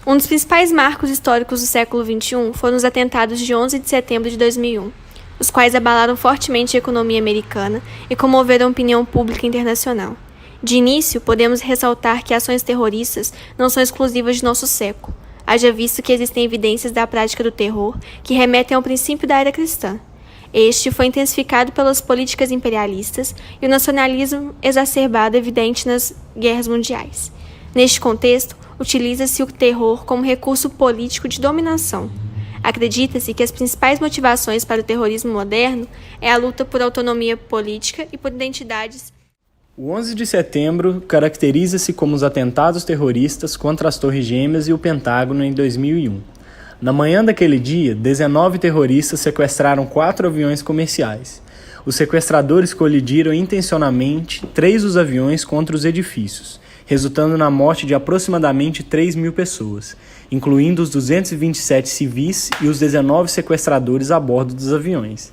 Um dos principais marcos históricos do século XXI foram os atentados de 11 de setembro de 2001, os quais abalaram fortemente a economia americana e comoveram a opinião pública internacional. De início, podemos ressaltar que ações terroristas não são exclusivas de nosso século, haja visto que existem evidências da prática do terror que remetem ao princípio da era cristã. Este foi intensificado pelas políticas imperialistas e o nacionalismo exacerbado evidente nas guerras mundiais. Neste contexto, utiliza-se o terror como recurso político de dominação. Acredita-se que as principais motivações para o terrorismo moderno é a luta por autonomia política e por identidades. O 11 de setembro caracteriza-se como os atentados terroristas contra as Torres Gêmeas e o Pentágono em 2001. Na manhã daquele dia, 19 terroristas sequestraram 4 aviões comerciais. Os sequestradores colidiram intencionalmente 3 dos aviões contra os edifícios, resultando na morte de aproximadamente 3.000 pessoas, incluindo os 227 civis e os 19 sequestradores a bordo dos aviões.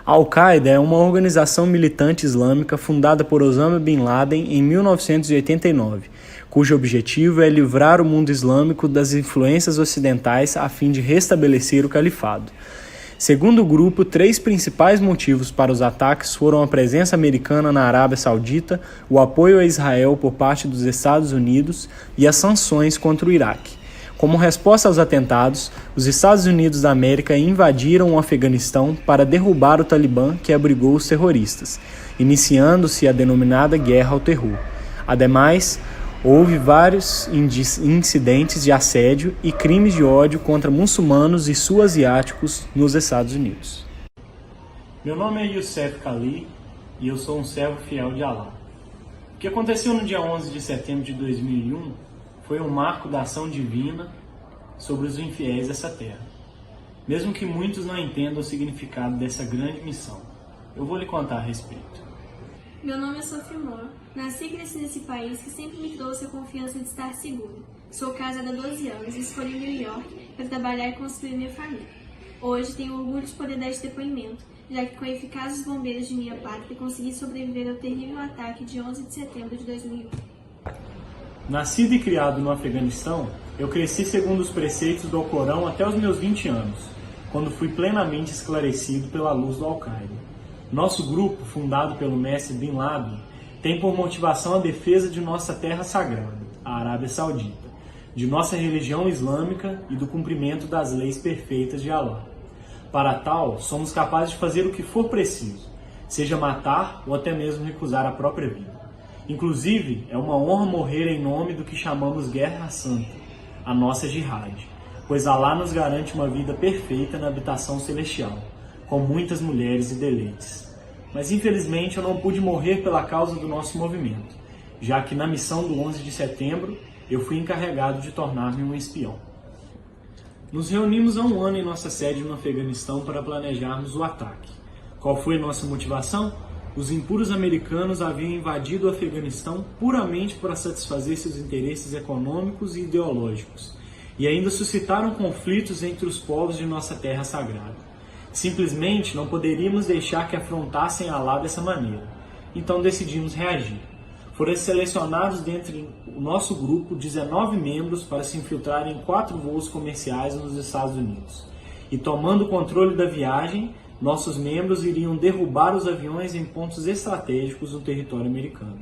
A Al-Qaeda é uma organização militante islâmica fundada por Osama Bin Laden em 1989, cujo objetivo é livrar o mundo islâmico das influências ocidentais a fim de restabelecer o califado. Segundo o grupo, 3 principais motivos para os ataques foram a presença americana na Arábia Saudita, o apoio a Israel por parte dos Estados Unidos e as sanções contra o Iraque. Como resposta aos atentados, os Estados Unidos da América invadiram o Afeganistão para derrubar o Talibã que abrigou os terroristas, iniciando-se a denominada Guerra ao Terror. Ademais, houve vários incidentes de assédio e crimes de ódio contra muçulmanos e sul-asiáticos nos Estados Unidos. Meu nome é Youssef Khalil e eu sou um servo fiel de Allah. O que aconteceu no dia 11 de setembro de 2001 foi um marco da ação divina sobre os infiéis dessa terra. Mesmo que muitos não entendam o significado dessa grande missão, eu vou lhe contar a respeito. Meu nome é Sophie Moore. Nasci e cresci nesse país que sempre me trouxe a confiança de estar segura. Sou casada há 12 anos e escolhi New York para trabalhar e construir minha família. Hoje tenho orgulho de poder dar este depoimento, já que com eficazes bombeiros de minha pátria consegui sobreviver ao terrível ataque de 11 de setembro de 2001. Nascido e criado no Afeganistão, eu cresci segundo os preceitos do Alcorão até os meus 20 anos, quando fui plenamente esclarecido pela luz do Al-Qaeda. Nosso grupo, fundado pelo mestre Bin Laden, tem por motivação a defesa de nossa terra sagrada, a Arábia Saudita, de nossa religião islâmica e do cumprimento das leis perfeitas de Allah. Para tal, somos capazes de fazer o que for preciso, seja matar ou até mesmo recusar a própria vida. Inclusive, é uma honra morrer em nome do que chamamos Guerra Santa, a nossa jihad, pois Allah nos garante uma vida perfeita na habitação celestial, com muitas mulheres e deleites. Mas infelizmente eu não pude morrer pela causa do nosso movimento, já que na missão do 11 de setembro eu fui encarregado de tornar-me um espião. Nos reunimos há um ano em nossa sede no Afeganistão para planejarmos o ataque. Qual foi nossa motivação? Os impuros americanos haviam invadido o Afeganistão puramente para satisfazer seus interesses econômicos e ideológicos, e ainda suscitaram conflitos entre os povos de nossa terra sagrada. Simplesmente não poderíamos deixar que afrontassem Allah dessa maneira, então decidimos reagir. Foram selecionados dentre o nosso grupo 19 membros para se infiltrarem em 4 voos comerciais nos Estados Unidos. E tomando o controle da viagem, nossos membros iriam derrubar os aviões em pontos estratégicos do território americano.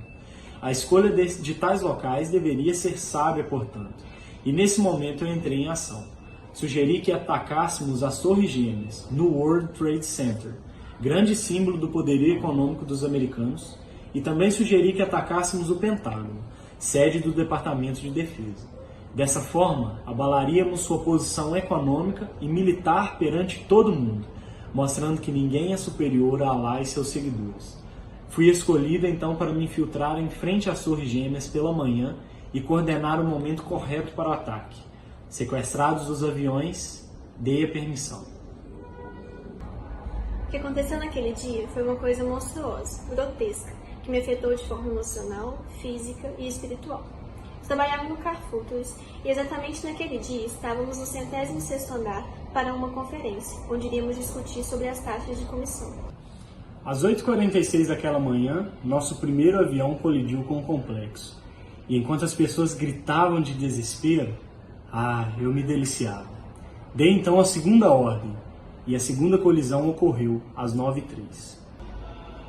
A escolha de tais locais deveria ser sábia, portanto, e nesse momento eu entrei em ação. Sugeri que atacássemos as Torres Gêmeas, no World Trade Center, grande símbolo do poderio econômico dos americanos, e também sugeri que atacássemos o Pentágono, sede do Departamento de Defesa. Dessa forma, abalaríamos sua posição econômica e militar perante todo mundo, mostrando que ninguém é superior a Allah e seus seguidores. Fui escolhido então para me infiltrar em frente às Torres Gêmeas pela manhã e coordenar o momento correto para o ataque. Sequestrados os aviões, dei a permissão. O que aconteceu naquele dia foi uma coisa monstruosa, grotesca, que me afetou de forma emocional, física e espiritual. Trabalhava no Carrefour e exatamente naquele dia estávamos no 106º andar para uma conferência, onde iríamos discutir sobre as taxas de comissão. Às 8h46 daquela manhã, nosso primeiro avião colidiu com o complexo. E enquanto as pessoas gritavam de desespero, Ah, eu me deliciava. Dei então a segunda ordem, e a segunda colisão ocorreu às 9h03.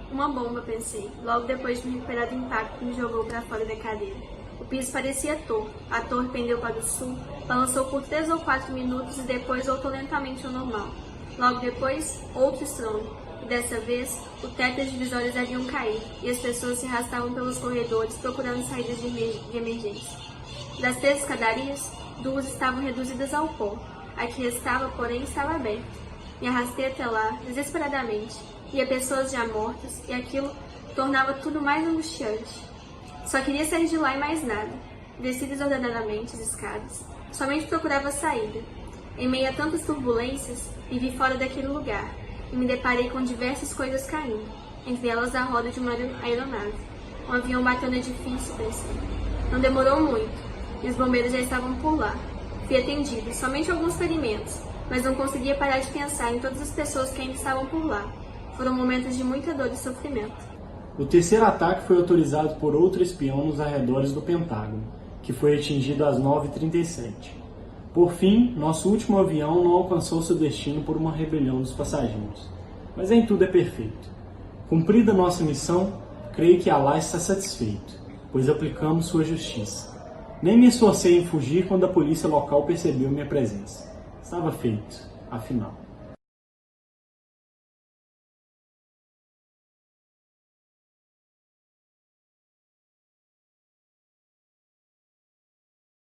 Uma bomba, pensei, logo depois de me recuperar do impacto que me jogou para fora da cadeira. O piso parecia torto, a torre pendeu para o sul, balançou por 3 ou 4 minutos e depois voltou lentamente ao normal. Logo depois, outro estrondo, e dessa vez, o teto e as divisórias haviam caído, e as pessoas se arrastavam pelos corredores procurando saídas de emergência. Das 3 escadarias, 2 estavam reduzidas ao pó. A que restava, porém, estava aberta. Me arrastei até lá, desesperadamente. Via pessoas já mortas, e aquilo tornava tudo mais angustiante. Só queria sair de lá e mais nada. Desci desordenadamente as escadas. Somente procurava saída. Em meio a tantas turbulências, vivi fora daquele lugar, e me deparei com diversas coisas caindo, entre elas a roda de uma aeronave. Um avião bateu no edifício, pensei. Não demorou muito, e os bombeiros já estavam por lá. Fui atendido, somente alguns ferimentos, mas não conseguia parar de pensar em todas as pessoas que ainda estavam por lá. Foram momentos de muita dor e sofrimento. O terceiro ataque foi autorizado por outro espião nos arredores do Pentágono, que foi atingido às 9h37. Por fim, nosso último avião não alcançou seu destino por uma rebelião dos passageiros. Mas em tudo é perfeito. Cumprida nossa missão, creio que Allah está satisfeito, pois aplicamos sua justiça. Nem me esforcei em fugir quando a polícia local percebeu minha presença. Estava feito, afinal.